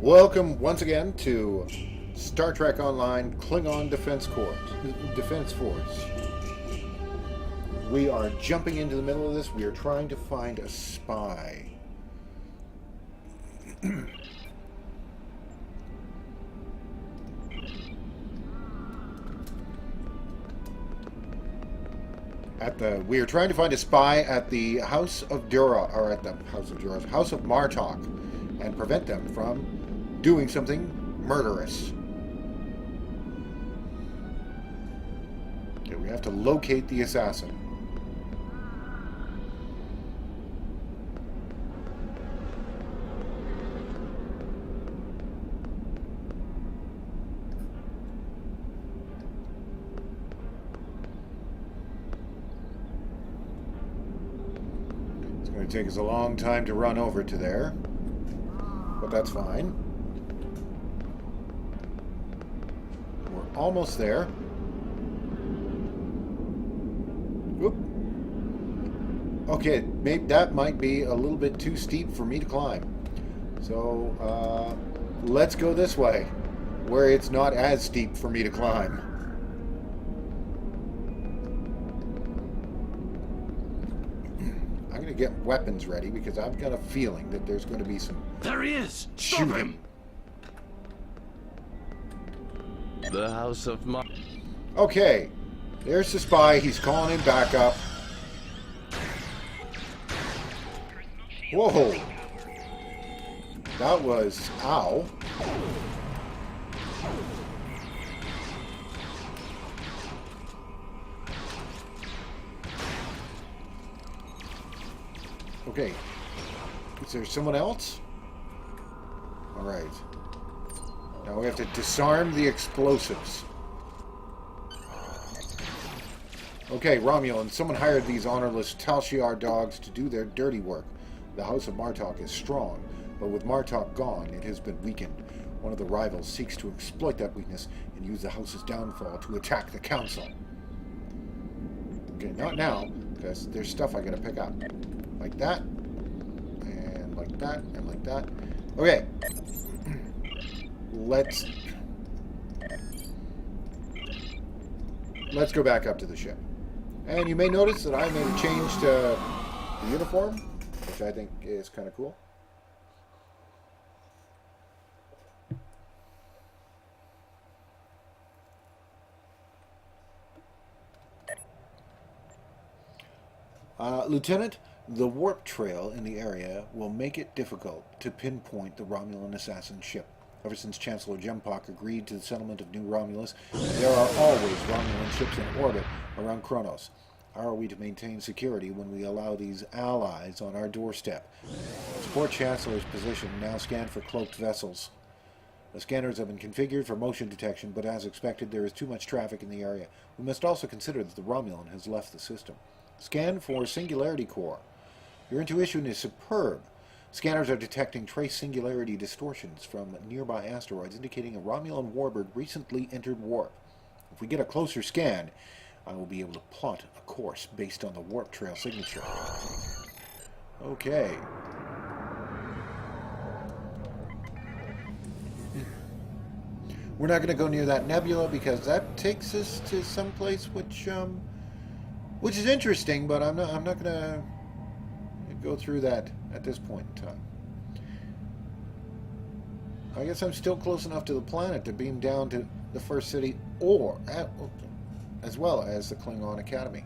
Welcome once again to Star Trek Online Klingon Defense Force. We are jumping into the middle of this. We are trying to find a spy. We are trying to find a spy at the House of House of Martok, and prevent them from doing something murderous. Okay, we have to locate the assassin. It's going to take us a long time to run over to there, but that's fine. We're almost there. Whoop. Okay, maybe that might be a little bit too steep for me to climb. So, let's go this way, where it's not as steep for me to climb. I'm going to get weapons ready because I've got a feeling that there's going to be some... There he is! Stop shooting. him! The House of Martok. Okay, there's the spy. He's calling him back up. Whoa. That was... Ow. Okay. Is there someone else? Alright. Now we have to disarm the explosives. Okay, Romulan, someone hired these honorless Tal Shiar dogs to do their dirty work. The House of Martok is strong, but with Martok gone, it has been weakened. One of the rivals seeks to exploit that weakness and use the House's downfall to attack the Council. Okay, not now, because there's stuff I gotta pick up. Like that, and like that, and like that. Okay. Let's go back up to the ship. And you may notice that I made a change to the uniform, which I think is kind of cool. Lieutenant, the warp trail in the area will make it difficult to pinpoint the Romulan assassin ship. Ever since Chancellor Jempak agreed to the settlement of New Romulus, there are always Romulan ships in orbit around Kronos. How are we to maintain security when we allow these allies on our doorstep? Support Chancellor's position, now scan for cloaked vessels. The scanners have been configured for motion detection, but as expected, there is too much traffic in the area. We must also consider that the Romulan has left the system. Scan for Singularity Core. Your intuition is superb. Scanners are detecting trace singularity distortions from nearby asteroids, indicating a Romulan warbird recently entered warp. If we get a closer scan, I will be able to plot a course based on the warp trail signature. Okay. We're not going to go near that nebula because that takes us to some place which is interesting, but I'm not going to go through that at this point in time. I guess I'm still close enough to the planet to beam down to the first city, as well as the Klingon Academy.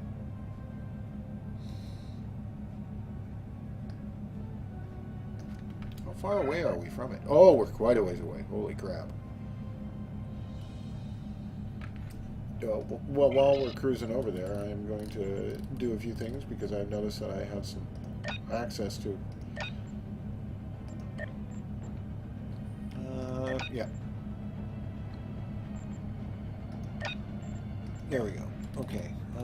How far away are we from it? Oh, we're quite a ways away. Holy crap. Well, while we're cruising over there, I am going to do a few things because I've noticed that I have some access to. Yeah. There we go. Okay. I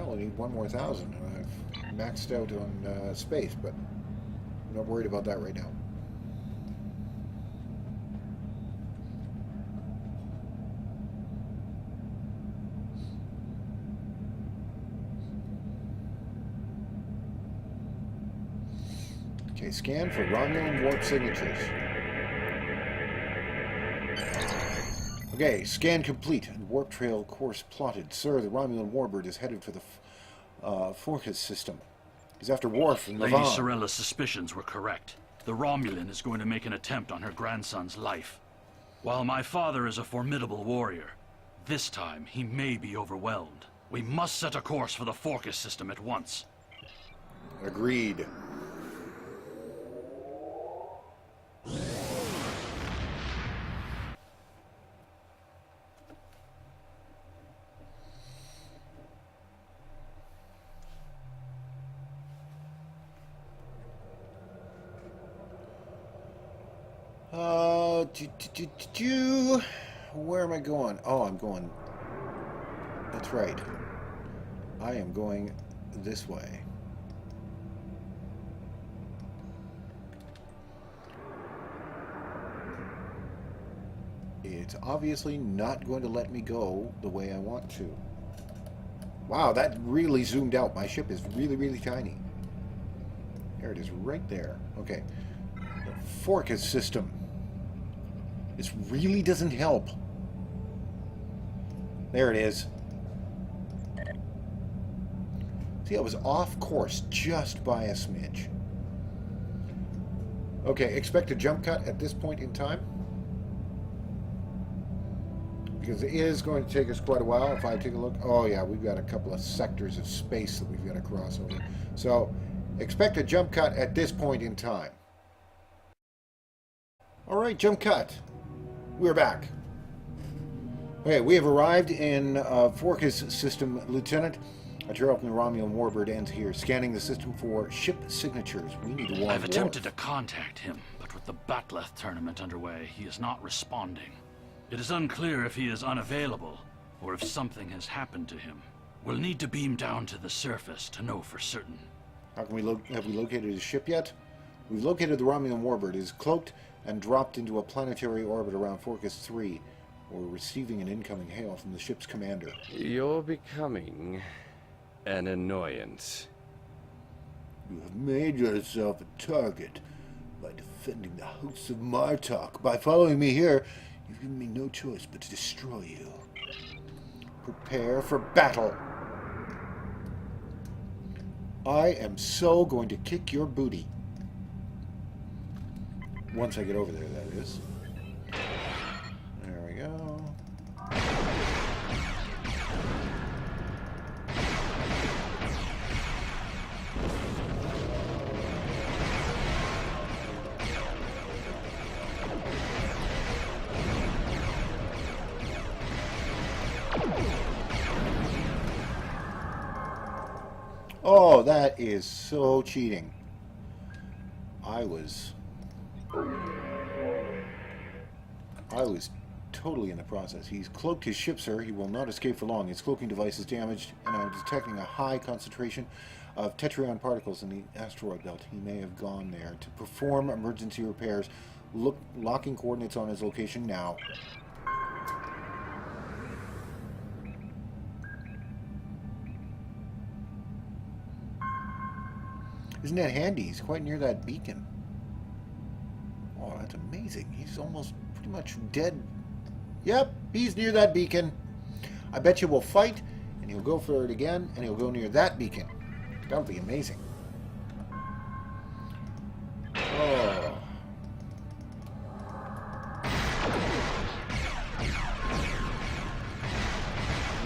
only need one more 1,000. I've maxed out on space, but I'm not worried about that right now. Okay, scan for Romulan warp signatures. Okay, scan complete and warp trail course plotted. Sir, the Romulan warbird is headed for the Forcas system. He's after Worf and Lady Levon. Sorella's suspicions were correct. The Romulan is going to make an attempt on her grandson's life. While my father is a formidable warrior, this time he may be overwhelmed. We must set a course for the Forcas system at once. Agreed. Where am I going? Oh, I'm going... That's right. I am going this way. It's obviously not going to let me go the way I want to. Wow, that really zoomed out. My ship is really, really tiny. There it is, right there. Okay. The Forcas system. This really doesn't help. There it is. See, I was off course just by a smidge. Okay, expect a jump cut at this point in time. Because it is going to take us quite a while. If I take a look... Oh, yeah, we've got a couple of sectors of space that we've got to cross over. So, expect a jump cut at this point in time. Alright, jump cut. We're back. Okay, we have arrived in Forcas system, Lieutenant. A trail from the Romulan warbird ends here. Scanning the system for ship signatures. We need to warn I've attempted to contact him, but with the Batleth tournament underway, he is not responding. It is unclear if he is unavailable, or if something has happened to him. We'll need to beam down to the surface to know for certain. How can we have we located his ship yet? We've located the Romulan warbird. It is cloaked and dropped into a planetary orbit around Forcas 3. We're receiving an incoming hail from the ship's commander. You're becoming an annoyance. You have made yourself a target by defending the House of Martok. By following me here, you've given me no choice but to destroy you. Prepare for battle. I am so going to kick your booty. Once I get over there, that is. There we go. Oh, that is so cheating. I was totally in the process. He's cloaked his ship, sir. He will not escape for long. His cloaking device is damaged, and I'm detecting a high concentration of tetryon particles in the asteroid belt. He may have gone there to perform emergency repairs. Locking coordinates on his location now. Isn't that handy? He's quite near that beacon. Oh, that's amazing. He's almost pretty much dead. Yep, he's near that beacon. I bet you we'll fight, and he'll go for it again, and he'll go near that beacon. That would be amazing. Oh.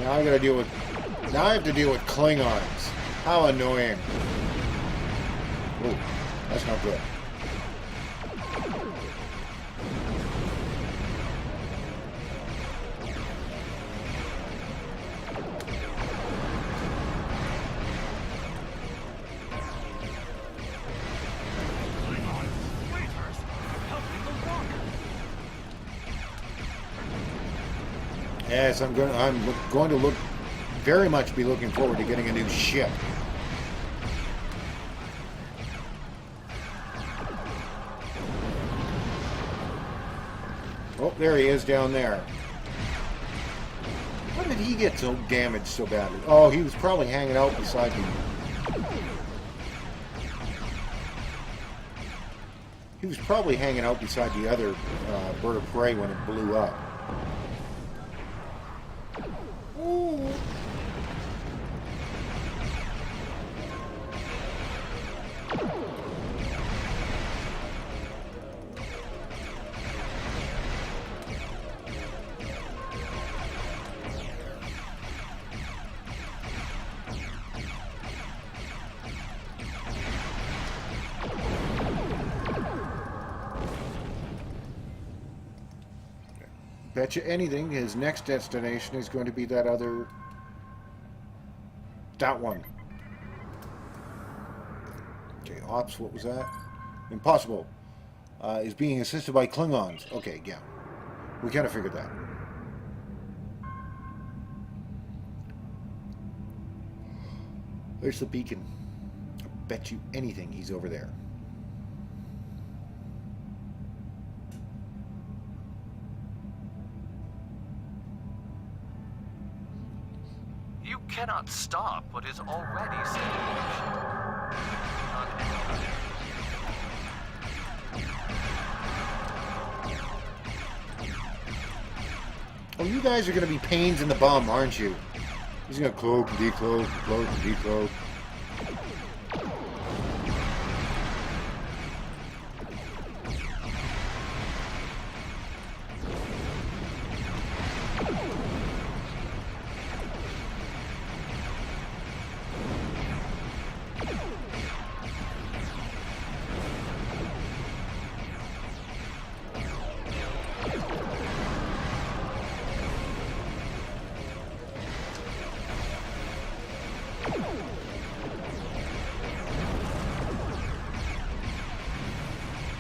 Now I gotta deal with... Now I have to deal with Klingons. How annoying. Oh, that's not good. Yes, I'm going to look very much be looking forward to getting a new ship. Oh, there he is down there. How did he get so damaged so badly? Oh, he was probably hanging out beside me. He was probably hanging out beside the other bird of prey when it blew up. Ooh. Bet you anything, his next destination is going to be that other... that one. Okay, ops, what was that? Impossible. Is being assisted by Klingons. Okay, yeah. We kind of figured that. There's the beacon. I bet you anything he's over there. You cannot stop what is already set in motion. On any Oh, you guys are going to be pains in the bum, aren't you? He's going to cloak and decloak, cloak and decloak.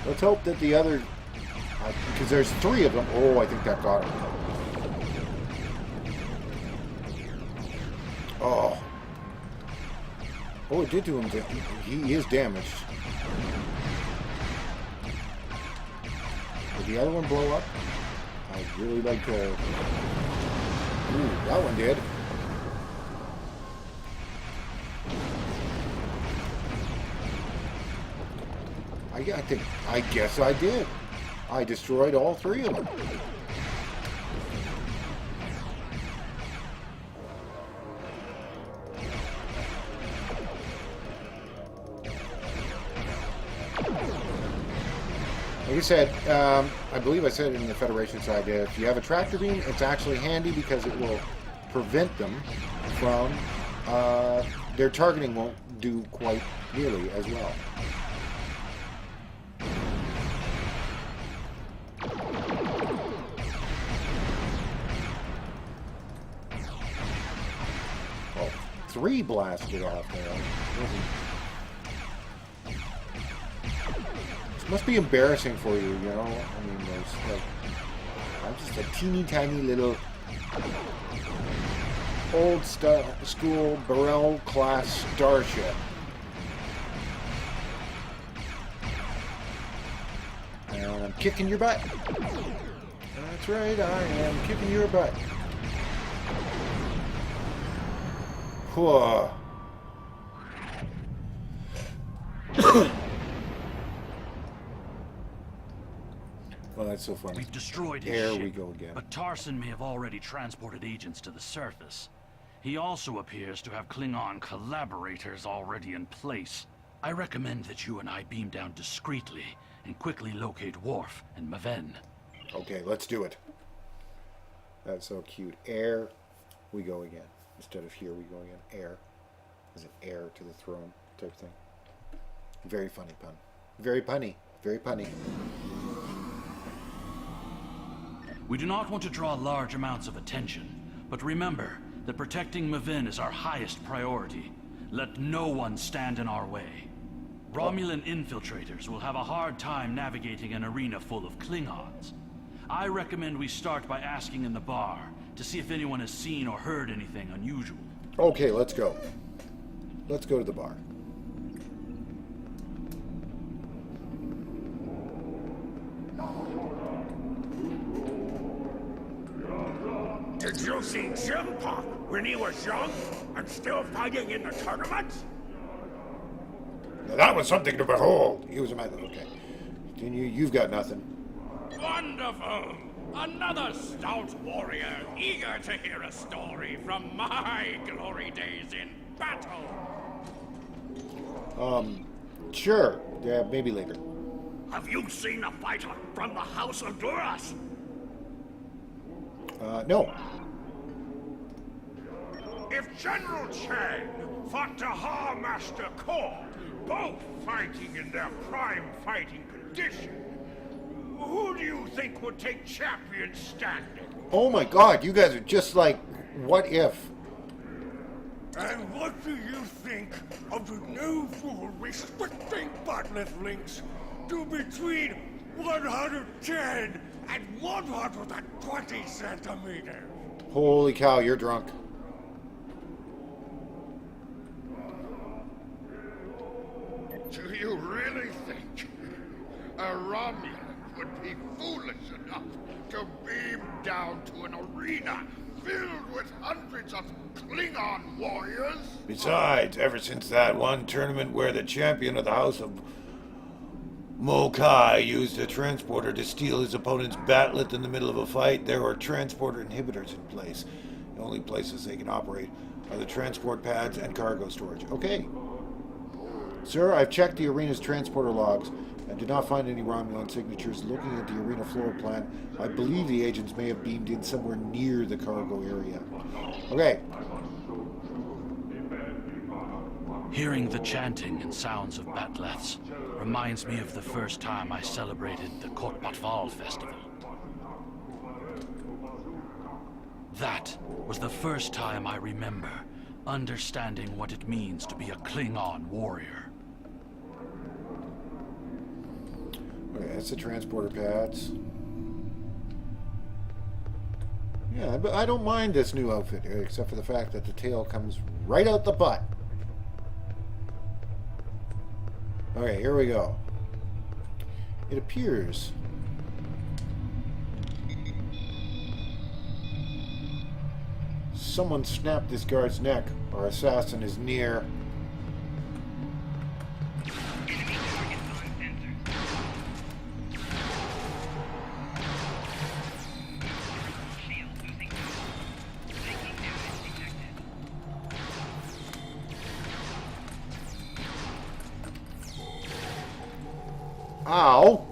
Let's hope that the other... because there's 3 of them. Oh, I think that got him. Oh. Oh, it did do him. He is damaged. Did the other one blow up? I'd really like to... Ooh, that one did. I guess I did. I destroyed all 3 of them. Like I said, I believe I said it in the Federation side, if you have a tractor beam, it's actually handy because it will prevent them from... their targeting won't do quite nearly as well. Oh, 3 blasted off there. This must be embarrassing for you, you know? I mean, there's like... I'm just a teeny tiny little... old school Burrell class starship. And I'm kicking your butt. That's right, I am kicking your butt. Whoa. Well, that's so funny. We've destroyed his There ship, we go again. but Tarson may have already transported agents to the surface. He also appears to have Klingon collaborators already in place. I recommend that you and I beam down discreetly and quickly locate Worf and Maven. Okay, let's do it. That's so cute. Air, we go again. Instead of here, we go again. Air. Is it heir to the throne type thing? Very funny pun. Very punny. Very punny. We do not want to draw large amounts of attention, but remember that protecting Maven is our highest priority. Let no one stand in our way. Romulan infiltrators will have a hard time navigating an arena full of Klingons. I recommend we start by asking in the bar to see if anyone has seen or heard anything unusual. Okay, let's go. Let's go to the bar. Did you see Jim Pop when he was young and still fighting in the tournaments? Now that was something to behold. He was a man. Okay. Continue. You've got nothing. Wonderful! Another stout warrior, eager to hear a story from my glory days in battle. Sure. Yeah, maybe later. Have you seen a fighter from the House of Duras? No. If General Chang fought Tahar Master Kor, both fighting in their prime fighting condition, who do you think would take champion standing? Oh my god, you guys are just like, what if? And what do you think of the new rule restricting buttless links to between 110 and 120 centimeters? Holy cow, you're drunk. Do you really think a Romulan would be foolish enough to beam down to an arena filled with hundreds of Klingon warriors? Besides, ever since that one tournament where the champion of the House of Martok used a transporter to steal his opponent's bat'let in the middle of a fight, there are transporter inhibitors in place. The only places they can operate are the transport pads and cargo storage. Okay. Sir, I've checked the arena's transporter logs and did not find any Romulan signatures. Looking at the arena floor plan, I believe the agents may have beamed in somewhere near the cargo area. Okay. Hearing the chanting and sounds of bat'leths reminds me of the first time I celebrated the Kotbatval festival. That was the first time I remember understanding what it means to be a Klingon warrior. Okay, that's the transporter pads. Yeah, but I don't mind this new outfit, except for the fact that the tail comes right out the butt. Okay, here we go. It appears someone snapped this guard's neck. Our assassin is near. Ow!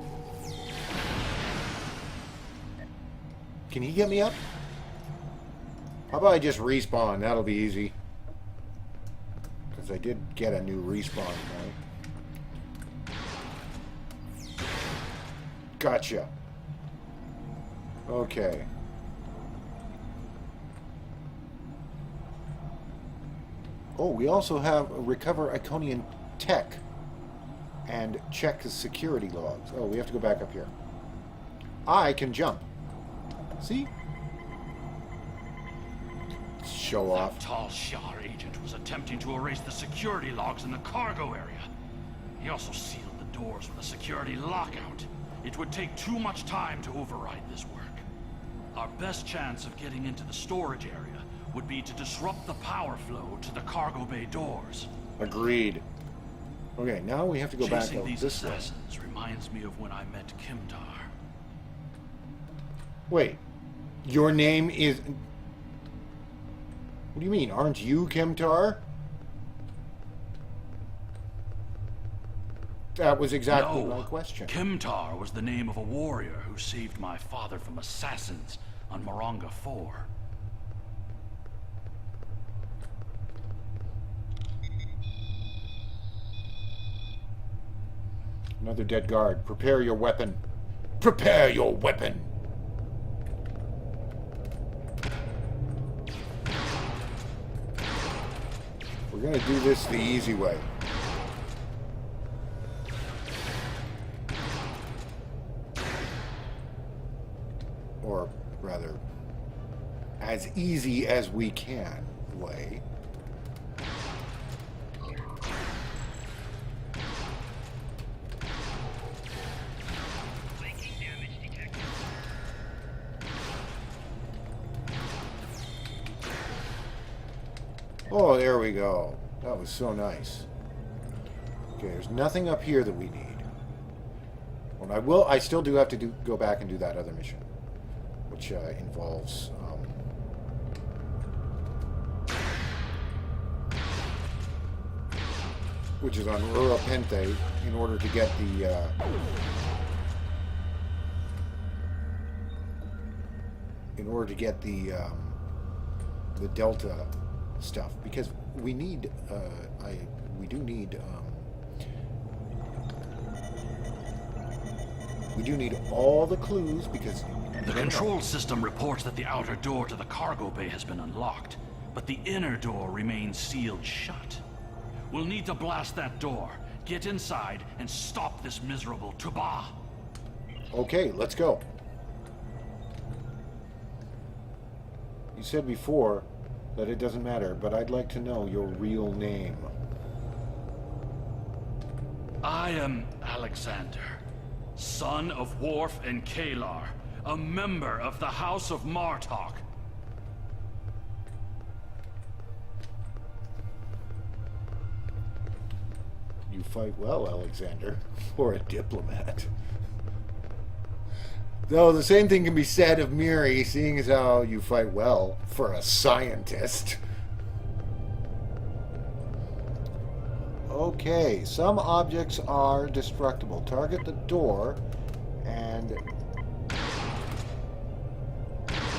Can he get me up? How about I just respawn? That'll be easy. Because I did get a new respawn, right? Gotcha. Okay. Oh, we also have a recover Iconian tech. And check the security logs. Oh, we have to go back up here. I can jump. See? Show off. That tall Shar agent was attempting to erase the security logs in the cargo area. He also sealed the doors with a security lockout. It would take too much time to override this work. Our best chance of getting into the storage area would be to disrupt the power flow to the cargo bay doors. Agreed. Okay, now we have to go back Chasing out these this way. assassins reminds me of when I met Kimdar. Wait, your name is... What do you mean? Aren't you Kimtar? That was exactly my question. Kimtar was the name of a warrior who saved my father from assassins on Moronga 4. Another dead guard. Prepare your weapon. Prepare your weapon! We're gonna do this the easy way. Or rather, as easy as we can way. Oh, there we go. That was so nice. Okay, there's nothing up here that we need. Well, I still do have to go back and do that other mission. which involves which is on Rura Pente, in order to get the Delta stuff, because we need we do need all the clues, because The control system reports that the outer door to the cargo bay has been unlocked, but the inner door remains sealed shut. We'll need to blast that door, get inside, and stop this miserable Tuba. Okay, let's go. You said before that it doesn't matter, but I'd like to know your real name. I am Alexander, son of Worf and Kalar, a member of the House of Martok. You fight well, Alexander, for a diplomat. Though the same thing can be said of Miri, seeing as how you fight well for a scientist. Okay, some objects are destructible. Target the door and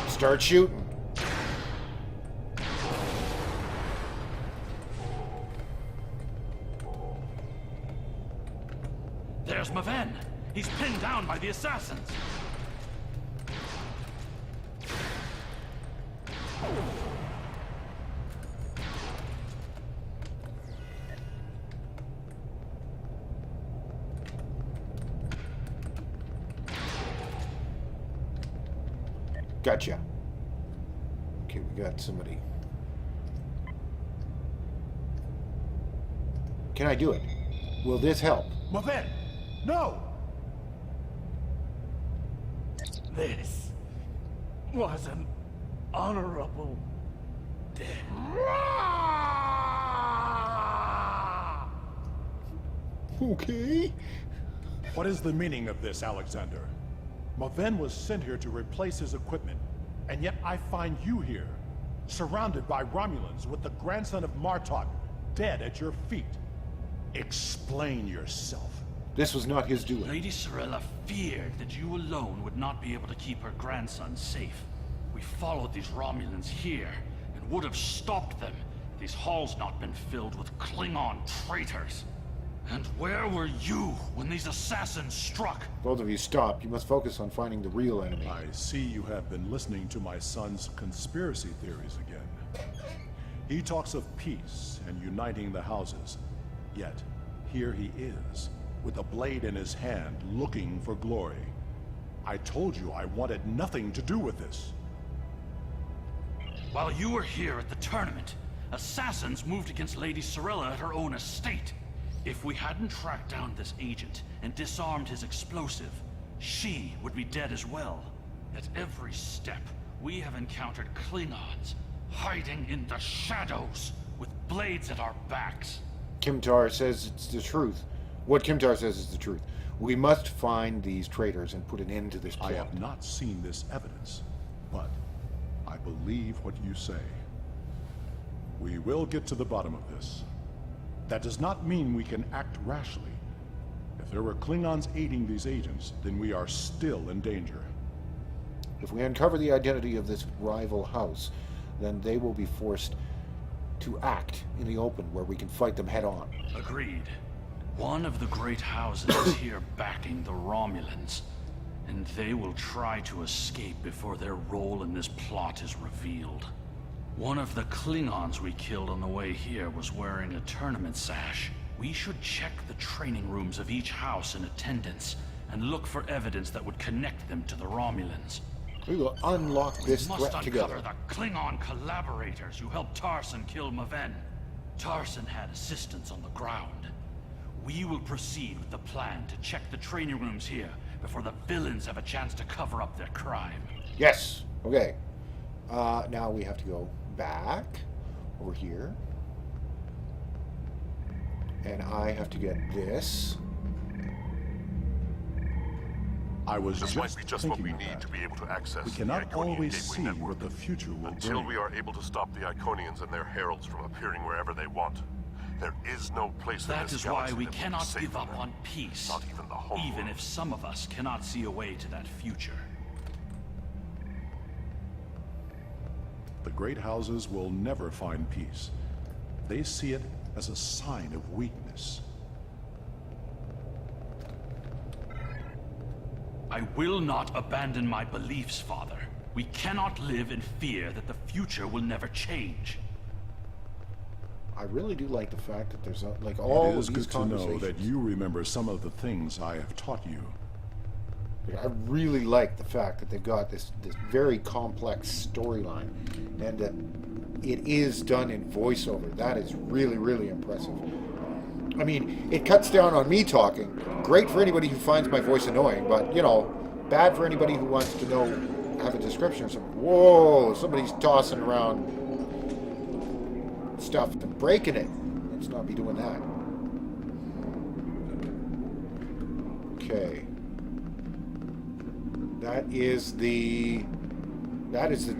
start shooting. There's Maven. He's pinned down by the assassins. Gotcha. Okay, we got somebody. Can I do it? Will this help? Maven! No! This was an honorable death. Okay. What is the meaning of this, Alexander? Maven was sent here to replace his equipment, and yet I find you here, surrounded by Romulans with the grandson of Martok dead at your feet. Explain yourself. This was not his doing. Lady Sorella feared that you alone would not be able to keep her grandson safe. We followed these Romulans here, and would have stopped them if these halls not been filled with Klingon traitors. And where were you when these assassins struck? Both of you stop. You must focus on finding the real enemy. I see you have been listening to my son's conspiracy theories again. He talks of peace and uniting the houses, yet here he is, with a blade in his hand, looking for glory. I told you I wanted nothing to do with this. While you were here at the tournament, assassins moved against Lady Sorella at her own estate. If we hadn't tracked down this agent and disarmed his explosive, she would be dead as well. At every step, we have encountered Klingons, hiding in the shadows, with blades at our backs. Kimtar says it's the truth. What Kimtar says is the truth. We must find these traitors and put an end to this plot. I have not seen this evidence, but I believe what you say. We will get to the bottom of this. That does not mean we can act rashly. If there were Klingons aiding these agents, then we are still in danger. If we uncover the identity of this rival house, then they will be forced to act in the open where we can fight them head on. Agreed. One of the great houses is here backing the Romulans, and they will try to escape before their role in this plot is revealed. One of the Klingons we killed on the way here was wearing a tournament sash. We should check the training rooms of each house in attendance and look for evidence that would connect them to the Romulans. We will unlock this We threat must together. uncover the Klingon collaborators who helped Tarson kill Maven. Tarson had assistants on the ground. We will proceed with the plan to check the training rooms here before the villains have a chance to cover up their crime. Yes. Okay. Now we have to go back over here. And I have to get this. I was This might be just what thinking we of need that. to be able to access We the cannot Iconian always Gateway see network what the future will until bring. we are able to stop the Iconians and their heralds from appearing wherever they want. There is no place in That this is why galaxy we that will be cannot safe give from up them. on peace, Not even the home even world. if some of us cannot see a way to that future. The great houses will never find peace. They see it as a sign of weakness. I will not abandon my beliefs, Father. We cannot live in fear that the future will never change. I really do like the fact that there's like all It is of these good to know conversations. that you remember some of the things I have taught you. I really like the fact that they've got this very complex storyline, and that it is done in voiceover. That is really, really impressive. I mean, it cuts down on me talking. Great for anybody who finds my voice annoying, but, you know, bad for anybody who wants to know, have a description or something. Whoa, somebody's tossing around stuff and breaking it. Let's not be doing that. Okay. That is the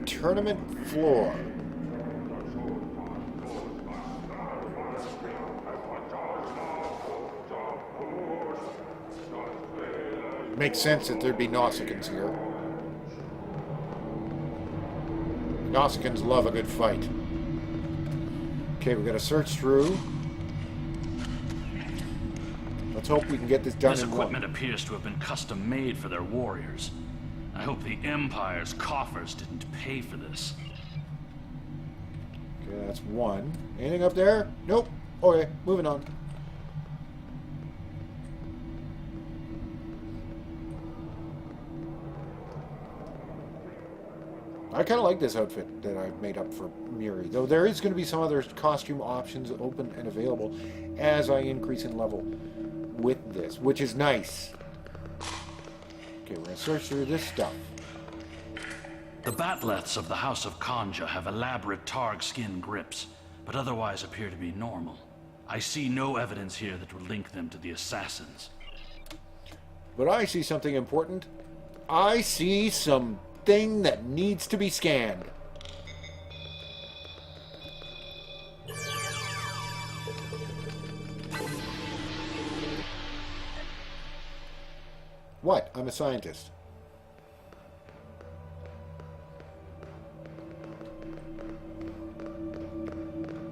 tournament floor. Makes sense that there'd be Nausicaans here. Nausicaans love a good fight. Okay, we're gonna search through. Let's hope we can get this done This in equipment one. appears to have been custom made for their warriors. I hope the Empire's coffers didn't pay for this. Okay, that's one. Anything up there? Nope. Okay, moving on. I kind of like this outfit that I've made up for Miri, though there is going to be some other costume options open and available as I increase in level with this, which is nice. Okay, we're going to search through this stuff. The batleths of the House of Kanja have elaborate targ skin grips, but otherwise appear to be normal. I see no evidence here that would link them to the assassins. But I see something important. I see something that needs to be scanned. What? I'm a scientist.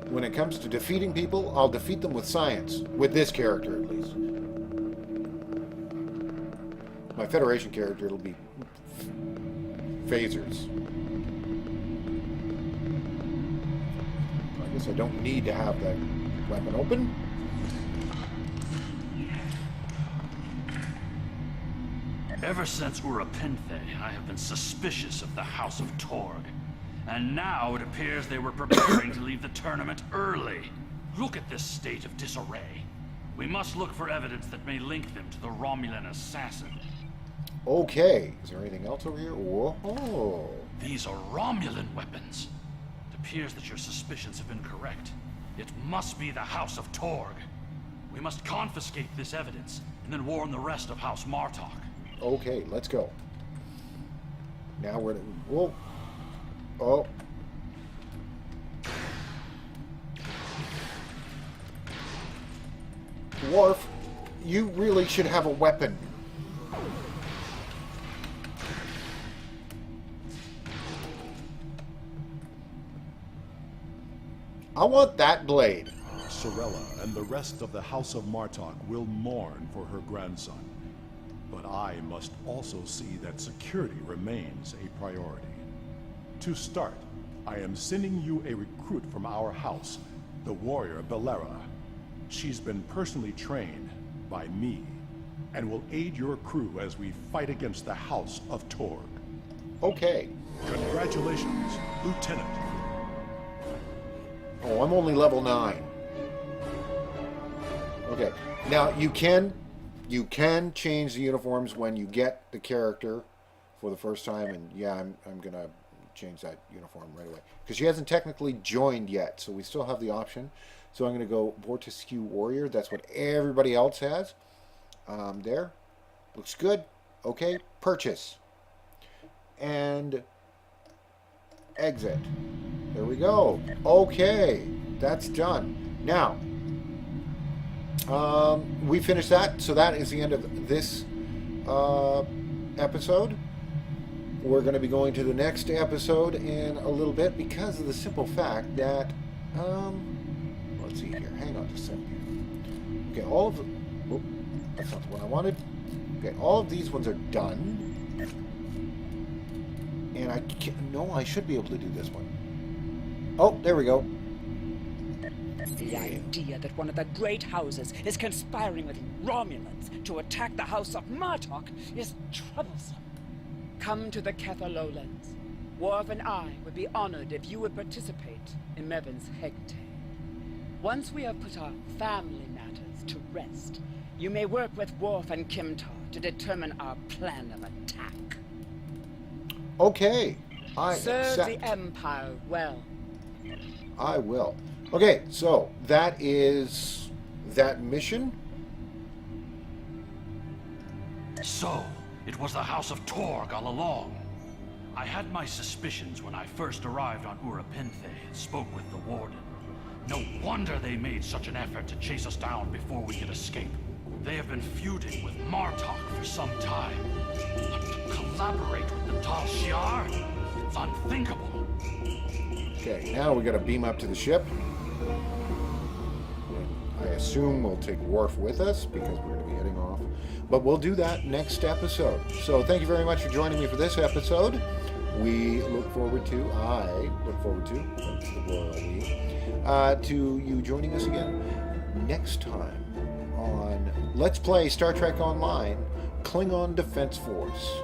When it comes to defeating people, I'll defeat them with science. With this character, at least. My Federation character, it'll be phasers. I guess I don't need to have that weapon open. Ever since Urapenthe, I have been suspicious of the House of Torg. And now it appears they were preparing to leave the tournament early. Look at this state of disarray. We must look for evidence that may link them to the Romulan assassin. Okay. Is there anything else over here? Whoa. These are Romulan weapons. It appears that your suspicions have been correct. It must be the House of Torg. We must confiscate this evidence and then warn the rest of House Martok. Okay, let's go. Now we're... Whoa. Oh. Worf, you really should have a weapon. I want that blade. Sorella and the rest of the House of Martok will mourn for her grandson. But I must also see that security remains a priority. To start, I am sending you a recruit from our house, the warrior Belera. She's been personally trained by me, and will aid your crew as we fight against the House of Torg. Okay. Congratulations, Lieutenant. Oh, I'm only level 9. Okay. Now, you can change the uniforms when you get the character for the first time, and yeah, I'm going to change that uniform right away. Because she hasn't technically joined yet, so we still have the option. So I'm going to go Vortisque Warrior. That's what everybody else has. There. Looks good. Okay, purchase. And exit. There we go. Okay, that's done. Now, we finished that, so that is the end of this episode. We're going to be going to the next episode in a little bit because of the simple fact that, let's see here. Hang on just a second. Okay, all of the... Oh, that's not the one I wanted. Okay, all of these ones are done. And I can't... No, I should be able to do this one. Oh, there we go. The idea that one of the great houses is conspiring with Romulans to attack the House of Martok is troublesome. Come to the Kether Lowlands. Worf and I would be honored if you would participate in Mevin's Hegtale. Once we have put our family matters to rest, you may work with Worf and Kimtar to determine our plan of attack. Okay, I Serve accept. the Empire well. I will. Okay, so that is that mission. So, it was the House of Torg all along. I had my suspicions when I first arrived on Urapinthe and spoke with the Warden. No wonder they made such an effort to chase us down before we could escape. They have been feuding with Martok for some time. But to collaborate with the Tal Shiar? It's unthinkable. Okay, now we got to beam up to the ship. I assume we'll take Worf with us because we're going to be heading off. But we'll do that next episode. So thank you very much for joining me for this episode. We look forward to, I look forward to, that's the royal we, to you joining us again next time on Let's Play Star Trek Online, Klingon Defense Force.